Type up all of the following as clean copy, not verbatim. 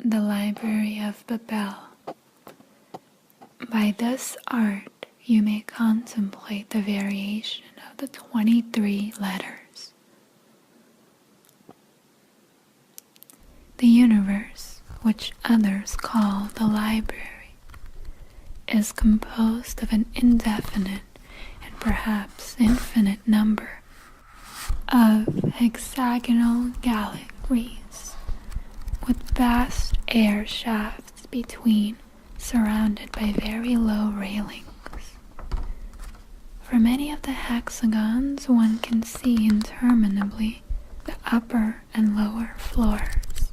the Library of Babel. By this art you may contemplate the variation of the 23 letters. The universe, which others call the library, is composed of an indefinite and perhaps infinite number of hexagonal galleries with vast air shafts between, surrounded by very low railings. For many of the hexagons one can see interminably the upper and lower floors.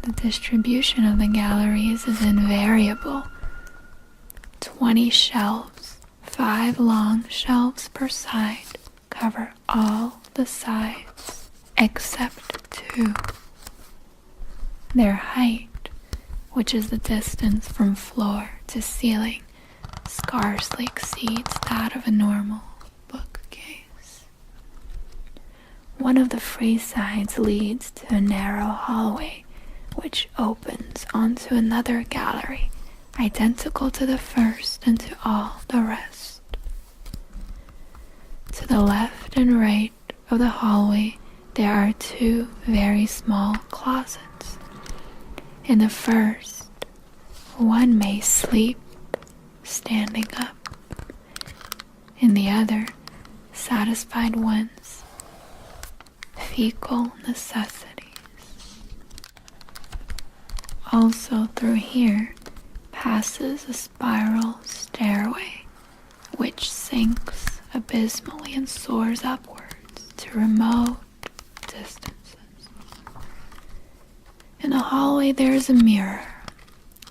The distribution of the galleries is invariable. 20 shelves, 5 long shelves per side, cover all the sides except 2. Their height, which is the distance from floor to ceiling, scarcely exceeds that of a normal bookcase. One of the free sides leads to a narrow hallway which opens onto another gallery identical to the first and to all the rest. To the left and right of the hallway there are 2 very small closets. In the first, one may sleep standing up. In the other, satisfied one's fecal necessities. Also through here passes a spiral stairway which sinks abysmally and soars upwards to remote distances. In the hallway there is a mirror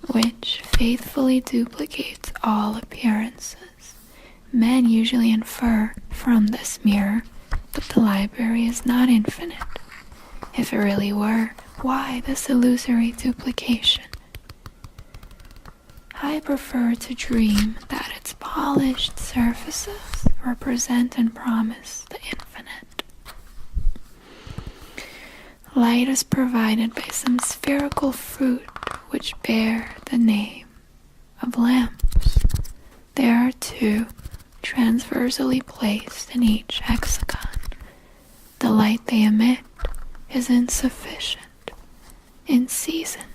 which faithfully duplicates all appearances. Men usually infer from this mirror that the library is not infinite. If it really were, why this illusory duplication? I prefer to dream that its polished surfaces represent and promise the infinite. Light is provided by some spherical fruit which bear the name of lamps. There are 2 transversely placed in each hexagon. The light they emit is insufficient, unseasoned.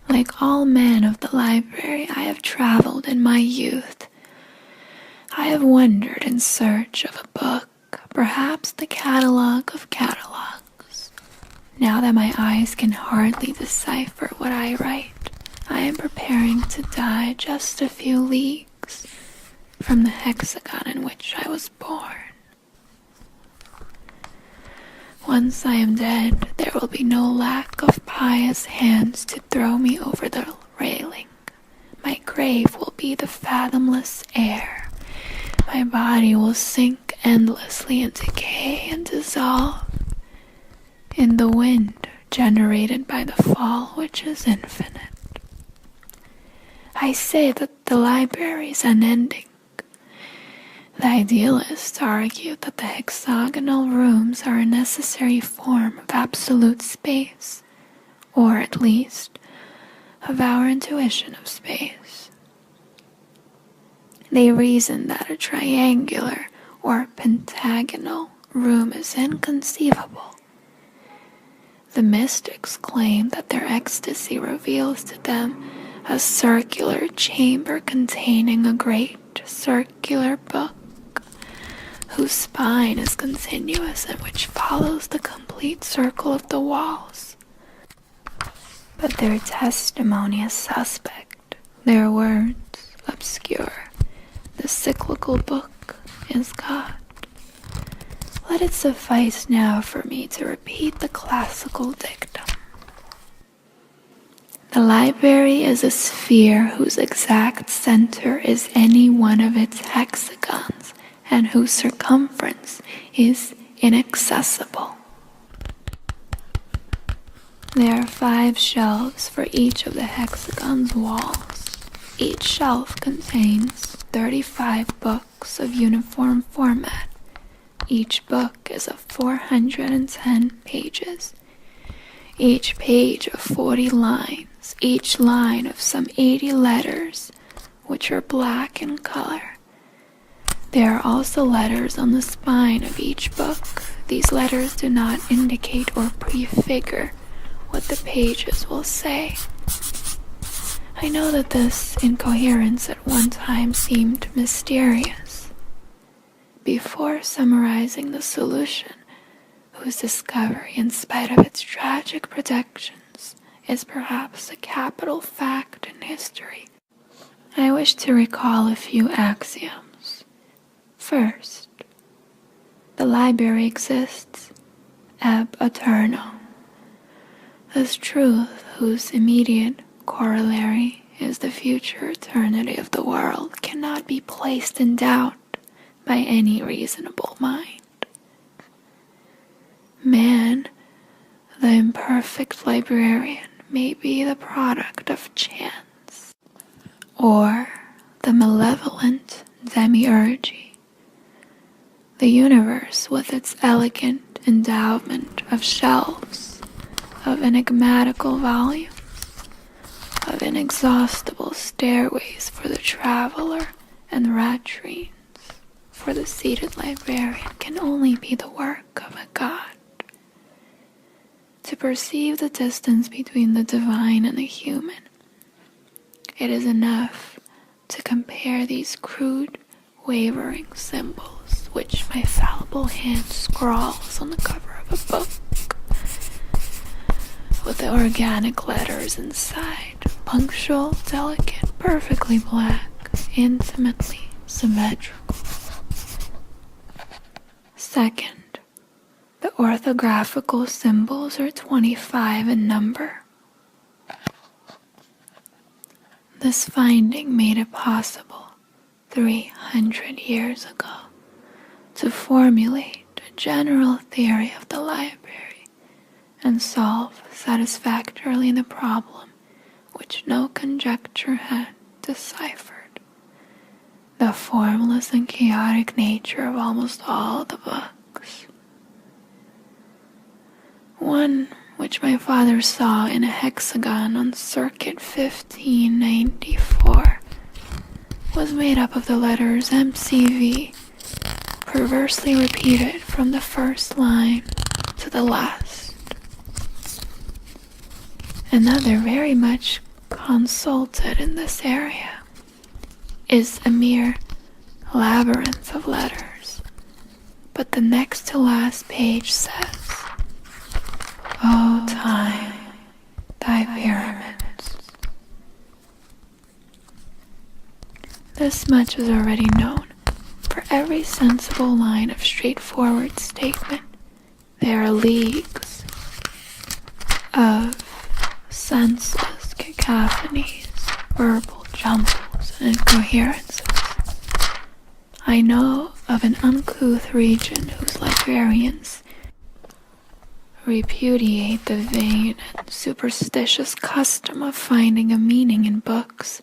Like all men of the library, I have traveled in my youth. I have wandered in search of a book, perhaps the catalogue of catalogues. Now that my eyes can hardly decipher what I write, I am preparing to die just a few leagues from the hexagon in which I was born. Once I am dead, there will be no lack of pious hands to throw me over the railing. My grave will be the fathomless air. My body will sink endlessly and decay and dissolve in the wind generated by the fall which is infinite. I say that the library is unending. The idealists argue that the hexagonal rooms are a necessary form of absolute space, or at least of our intuition of space. They reason that a triangular or pentagonal room is inconceivable. The mystics claim that their ecstasy reveals to them a circular chamber containing a great circular book, whose spine is continuous and which follows the complete circle of the walls. But their testimony is suspect, their words obscure. The cyclical book is God. Let it suffice now for me to repeat the classical dictum. The library is a sphere whose exact center is any one of its hexagons and whose circumference is inaccessible. There are 5 shelves for each of the hexagon's walls. Each shelf contains 35 books of uniform format. Each book is of 410 pages. each page of 40 lines, each line of some 80 letters, which are black in color. There are also letters on the spine of each book. These letters do not indicate or prefigure what the pages will say. I know that this incoherence at one time seemed mysterious. Before summarizing the solution, whose discovery, in spite of its tragic projections, is perhaps a capital fact in history, I wish to recall a few axioms. First, the library exists ab aeterno. This truth, whose immediate corollary is the future eternity of the world, cannot be placed in doubt by any reasonable mind. Man, the imperfect librarian, may be the product of chance, or the malevolent demiurge. The universe, with its elegant endowment of shelves, of enigmatical volumes, of inexhaustible stairways for the traveler and latrines for the seated librarian, can only be the work of a god. To perceive the distance between the divine and the human, it is enough to compare these crude, wavering symbols which my fallible hand scrawls on the cover of a book, with the organic letters inside, punctual, delicate, perfectly black, intimately symmetrical. Second, the orthographical symbols are 25 in number. This finding made it possible 300 years ago to formulate a general theory of the library and solve satisfactorily the problem which no conjecture had deciphered: the formless and chaotic nature of almost all the books. One, which my father saw in a hexagon on circuit 1594, was made up of the letters MCV, perversely repeated from the first line to the last. Another, very much consulted in this area, is a mere labyrinth of letters, but the next to last page says, "O time, thy pyramids." This much is already known. For every sensible line of straightforward statement, there are leagues of senseless cacophonies, verbal jumbles, and incoherences. I know of an uncouth region whose librarians repudiate the vain and superstitious custom of finding a meaning in books,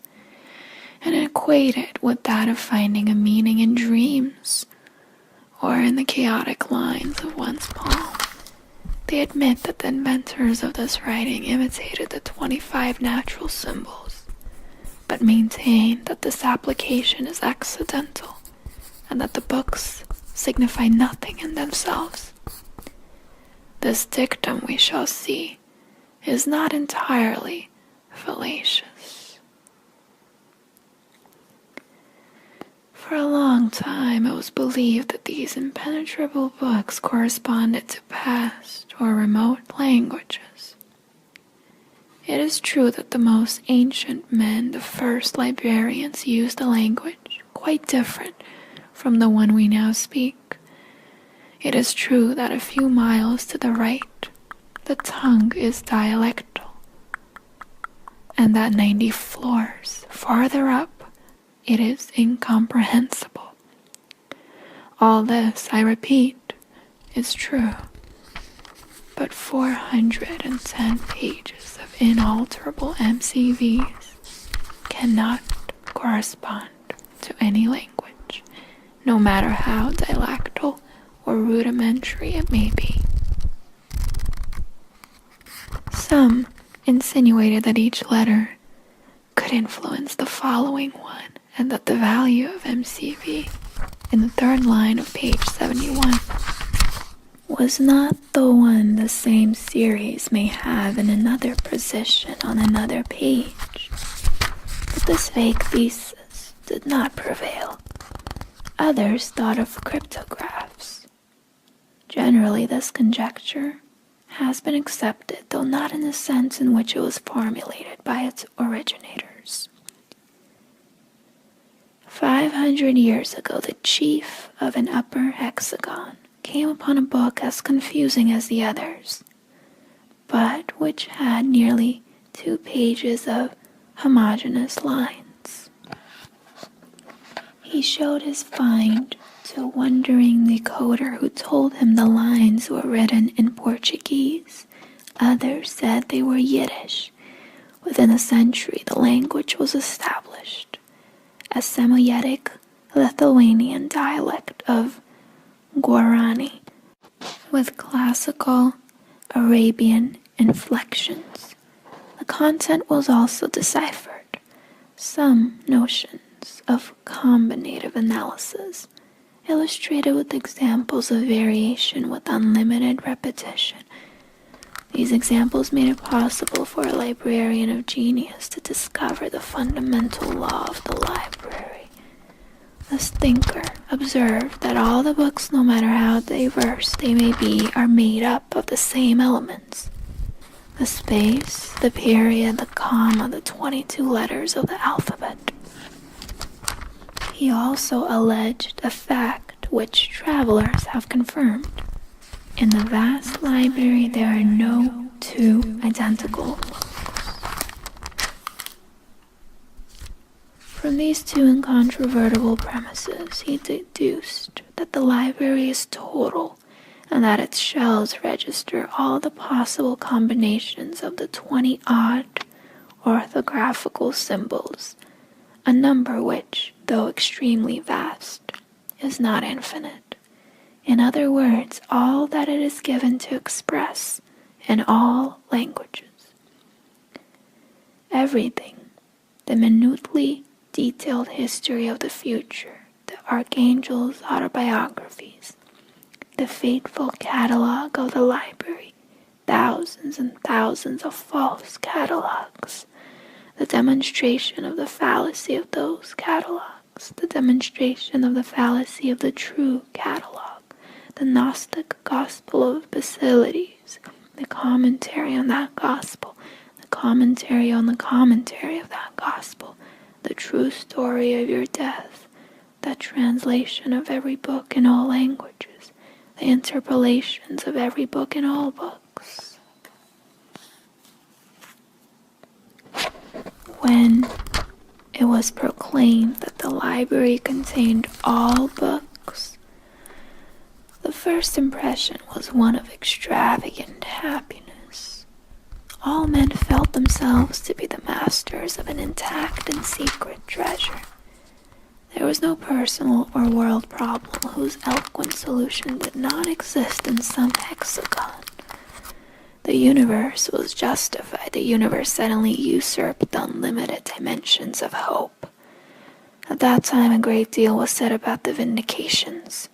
and equate it with that of finding a meaning in dreams, or in the chaotic lines of one's palm. They admit that the inventors of this writing imitated the 25 natural symbols, but maintain that this application is accidental, and that the books signify nothing in themselves. This dictum, we shall see, is not entirely fallacious. For a long time, it was believed that these impenetrable books corresponded to past or remote languages. It is true that the most ancient men, the first librarians, used a language quite different from the one we now speak. It is true that a few miles to the right, the tongue is dialectal, and that 90 floors farther up, it is incomprehensible. All this, I repeat, is true, but 410 pages of inalterable MCVs cannot correspond to any language, no matter how dialectal or rudimentary it may be. Some insinuated that each letter could influence the following one, and that the value of MCV in the third line of page 71 was not the one the same series may have in another position on another page. But this vague thesis did not prevail. Others thought of cryptographs. Generally, this conjecture has been accepted, though not in the sense in which it was formulated by its originators. 500 years ago, the chief of an upper hexagon came upon a book as confusing as the others, but which had nearly 2 pages of homogeneous lines. He showed his find to a wondering decoder who told him the lines were written in Portuguese. Others said they were Yiddish. Within a century, the language was established, a Samoyedic Lithuanian dialect of Guarani, with classical Arabian inflections. The content was also deciphered. Some notions of combinative analysis, illustrated with examples of variation with unlimited repetition. These examples made it possible for a librarian of genius to discover the fundamental law of the library. This thinker observed that all the books, no matter how diverse they may be, are made up of the same elements: the space, the period, the comma, the 22 letters of the alphabet. He also alleged a fact which travelers have confirmed. In the vast library, there are no 2 identical books. From these 2 incontrovertible premises, he deduced that the library is total, and that its shelves register all the possible combinations of the 20-odd orthographical symbols, a number which, though extremely vast, is not infinite. In other words, all that it is given to express in all languages. Everything, the minutely detailed history of the future, the archangel's autobiographies, the fateful catalogue of the library, thousands and thousands of false catalogues, the demonstration of the fallacy of those catalogues, the demonstration of the fallacy of the true catalogue, the Gnostic gospel of Basilides, the commentary on that gospel, the commentary on the commentary of that gospel, the true story of your death, the translation of every book in all languages, the interpolations of every book in all books. When it was proclaimed that the library contained all books, the first impression was one of extravagant happiness. All men felt themselves to be the masters of an intact and secret treasure. There was no personal or world problem whose eloquent solution did not exist in some hexagon. The universe was justified. The universe suddenly usurped the unlimited dimensions of hope. At that time, a great deal was said about the vindications,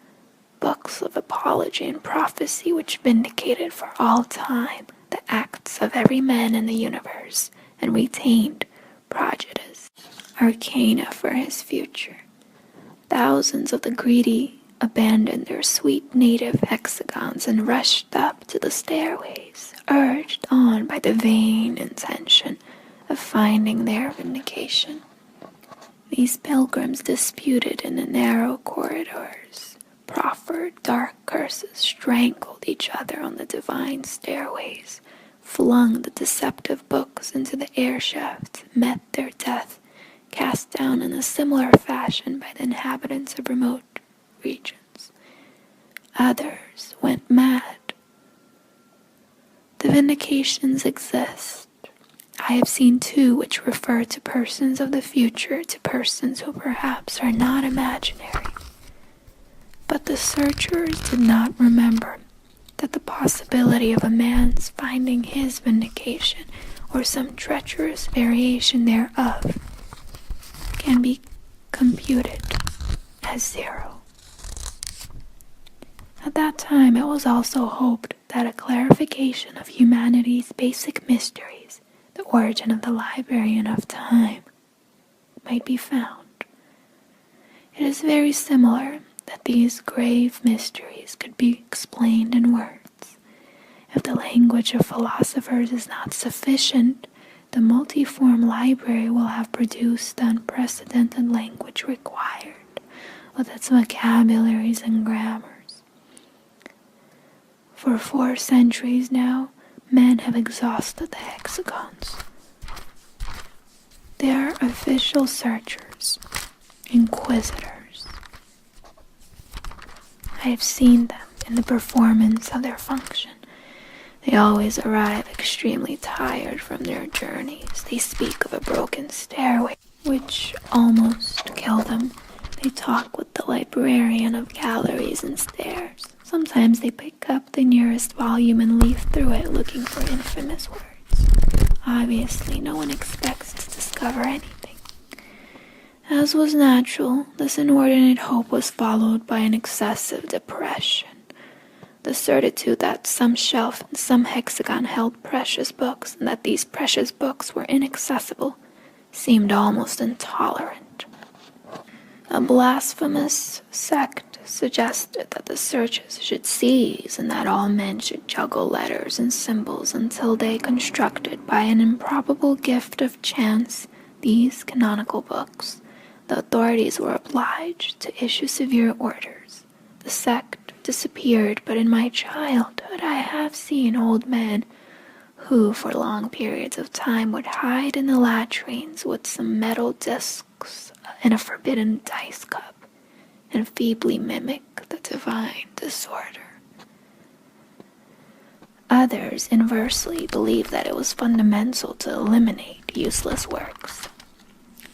books of apology and prophecy which vindicated for all time the acts of every man in the universe and retained prejudice, arcana for his future. Thousands of the greedy abandoned their sweet native hexagons and rushed up to the stairways, urged on by the vain intention of finding their vindication. These pilgrims disputed in the narrow corridors, proffered dark curses, strangled each other on the divine stairways, flung the deceptive books into the air shafts, met their death, cast down in a similar fashion by the inhabitants of remote regions. Others went mad. The vindications exist. I have seen 2 which refer to persons of the future, to persons who perhaps are not imaginary. But the searchers did not remember that the possibility of a man's finding his vindication, or some treacherous variation thereof, can be computed as 0. At that time it was also hoped that a clarification of humanity's basic mysteries, the origin of the library and of time, might be found. It is very similar that these grave mysteries could be explained in words. If the language of philosophers is not sufficient, the multiform library will have produced the unprecedented language required, with its vocabularies and grammars. For 4 centuries now, men have exhausted the hexagons. They are official searchers, inquisitors. I have seen them in the performance of their function. They always arrive extremely tired from their journeys. They speak of a broken stairway, which almost killed them. They talk with the librarian of galleries and stairs. Sometimes they pick up the nearest volume and leaf through it looking for infamous words. Obviously, no one expects to discover anything. As was natural, this inordinate hope was followed by an excessive depression. The certitude that some shelf and some hexagon held precious books, and that these precious books were inaccessible, seemed almost intolerant. A blasphemous sect suggested that the searches should cease, and that all men should juggle letters and symbols until they constructed by an improbable gift of chance these canonical books. The authorities were obliged to issue severe orders. The sect disappeared, but in my childhood I have seen old men who for long periods of time would hide in the latrines with some metal discs and a forbidden dice cup, and feebly mimic the divine disorder. Others inversely believed that it was fundamental to eliminate useless works.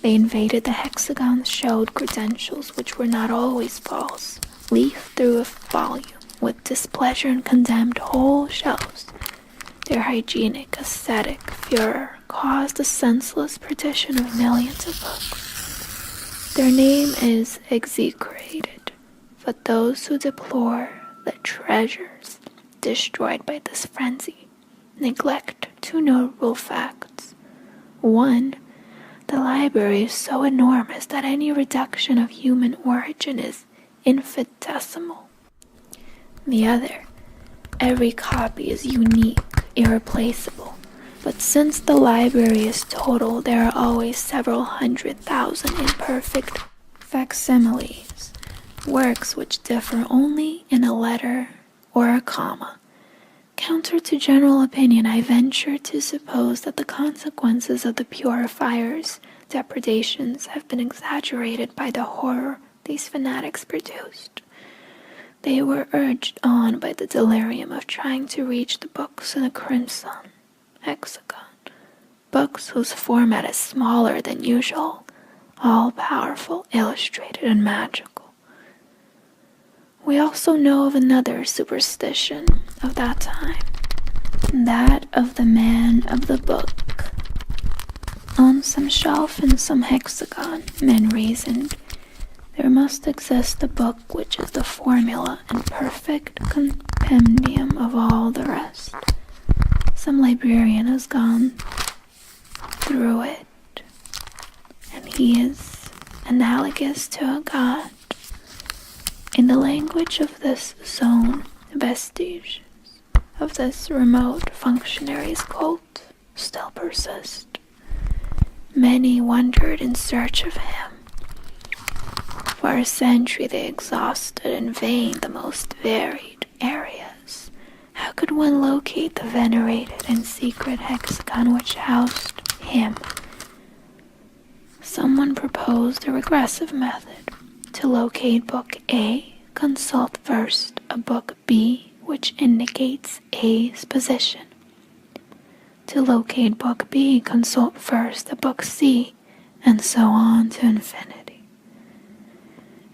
They invaded the hexagons, showed credentials which were not always false, leafed through a volume with displeasure, and condemned whole shelves. Their hygienic, ascetic furor caused the senseless partition of millions of books. Their name is execrated, but those who deplore the treasures destroyed by this frenzy neglect 2 notable facts. 1, the library is so enormous that any reduction of human origin is infinitesimal. The other, every copy is unique, irreplaceable, but since the library is total, there are always several 100,000 imperfect facsimiles, works which differ only in a letter or a comma. Counter to general opinion, I venture to suppose that the consequences of the purifier's depredations have been exaggerated by the horror these fanatics produced. They were urged on by the delirium of trying to reach the books in a crimson hexagon, books whose format is smaller than usual, all-powerful, illustrated, and magical. We also know of another superstition of that time, that of the man of the book. On some shelf in some hexagon, men reasoned, there must exist a book which is the formula and perfect compendium of all the rest. Some librarian has gone through it, and he is analogous to a god. In the language of this zone, vestiges of this remote functionary's cult still persist. Many wandered in search of him. For a century they exhausted in vain the most varied areas. How could one locate the venerated and secret hexagon which housed him? Someone proposed a regressive method. To locate book A, consult first a book B which indicates A's position. To locate book B, consult first a book C, and so on to infinity.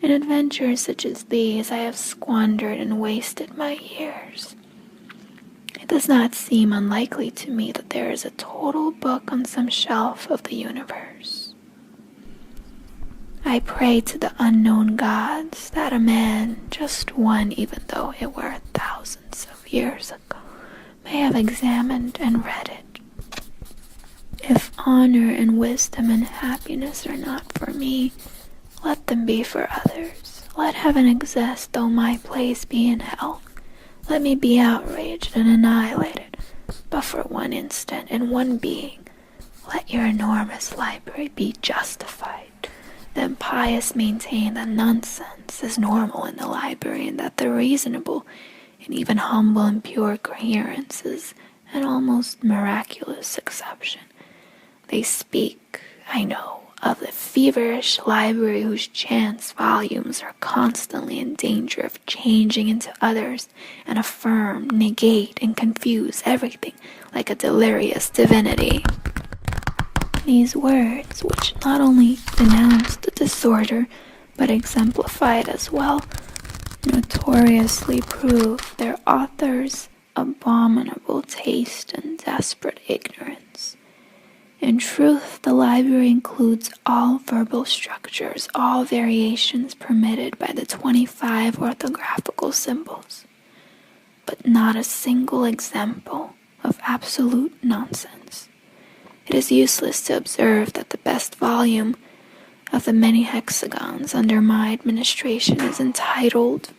In adventures such as these, I have squandered and wasted my years. does not seem unlikely to me that there is a total book on some shelf of the universe. I pray to the unknown gods that a man, just one even though it were thousands of years ago, may have examined and read it. If honor and wisdom and happiness are not for me, let them be for others. Let heaven exist though my place be in hell. Let me be outraged and annihilated, but for one instant and one being, let your enormous library be justified. The impious maintain that nonsense is normal in the library and that the reasonable and even humble and pure coherence is an almost miraculous exception. They speak, I know, of the feverish library whose chance volumes are constantly in danger of changing into others and affirm, negate, and confuse everything like a delirious divinity. These words, which not only denounce the disorder, but exemplify it as well, notoriously prove their author's abominable taste and desperate ignorance. In truth, the library includes all verbal structures, all variations permitted by the 25 orthographical symbols, but not a single example of absolute nonsense. It is useless to observe that the best volume of the many hexagons under my administration is entitled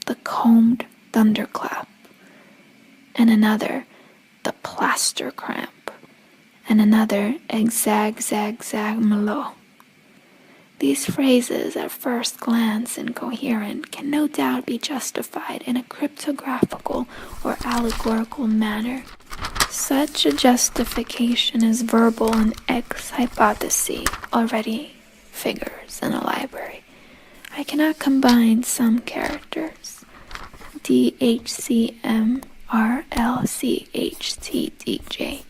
The Combed Thunderclap, and another The Plaster Cramp, and another Exag-zag-zag-malo. These phrases, at first glance incoherent, can no doubt be justified in a cryptographical or allegorical manner. Such a justification is verbal and ex hypothesi already figures in a library. I cannot combine some characters, DHCMRLCHTDJ,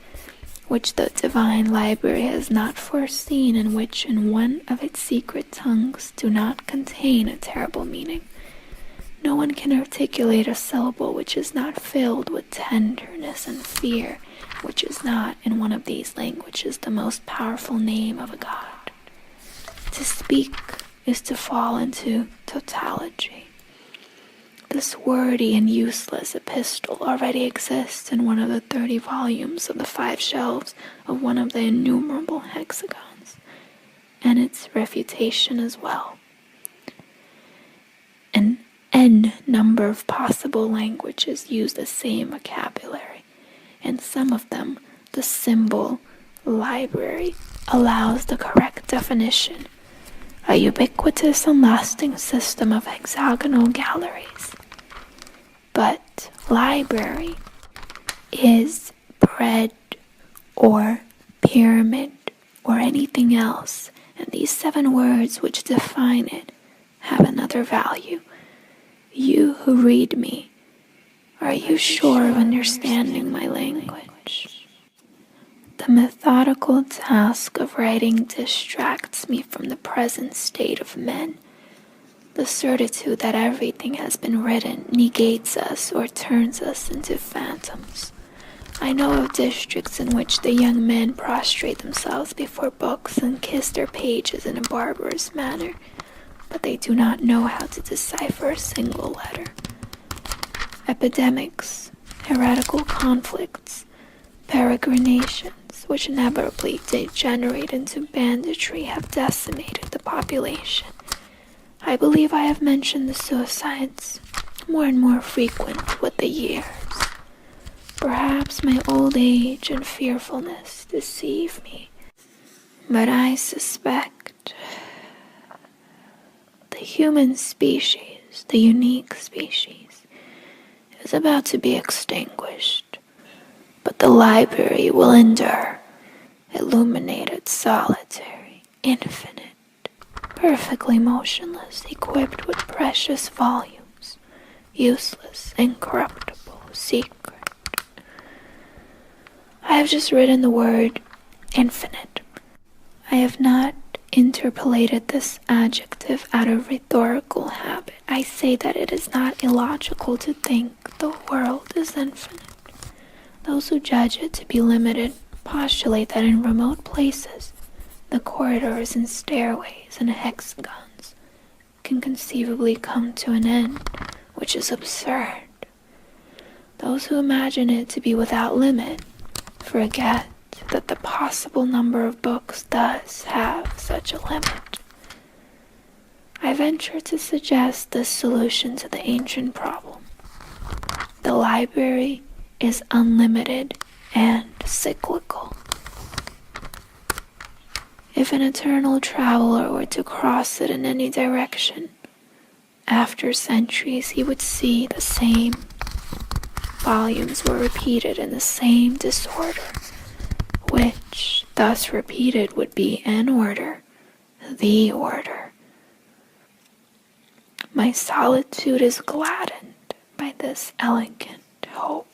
which the divine library has not foreseen and which in one of its secret tongues do not contain a terrible meaning. No one can articulate a syllable which is not filled with tenderness and fear, which is not, in one of these languages, the most powerful name of a god. To speak is to fall into tautology. This wordy and useless epistle already exists in one of the 30 volumes of the 5 shelves of one of the innumerable hexagons, and its refutation as well. An n number of possible languages use the same vocabulary. In some of them, the symbol library allows the correct definition, a ubiquitous and lasting system of hexagonal galleries. But library is bread or pyramid or anything else, and these 7 words which define it have another value. You who read me, are you sure of understanding my language? The methodical task of writing distracts me from the present state of men. The certitude that everything has been written negates us or turns us into phantoms. I know of districts in which the young men prostrate themselves before books and kiss their pages in a barbarous manner, but they do not know how to decipher a single letter. Epidemics, heretical conflicts, peregrinations, which inevitably degenerate into banditry, have decimated the population. I believe I have mentioned the suicides, more and more frequent with the years. Perhaps my old age and fearfulness deceive me, but I suspect the human species, the unique species, is about to be extinguished, but the library will endure, illuminated, solitary, infinite, perfectly motionless, equipped with precious volumes, useless, incorruptible, secret. I have just written the word infinite. I have not interpolated this adjective out of rhetorical habit. I say that it is not illogical to think the world is infinite. Those who judge it to be limited postulate that in remote places, the corridors and stairways and hexagons can conceivably come to an end, which is absurd. Those who imagine it to be without limit forget that the possible number of books does have such a limit. I venture to suggest this solution to the ancient problem. The library is unlimited and cyclical. If an eternal traveler were to cross it in any direction, after centuries he would see the same volumes were repeated in the same disorder, which, thus repeated, would be an order, the order. My solitude is gladdened by this elegant hope.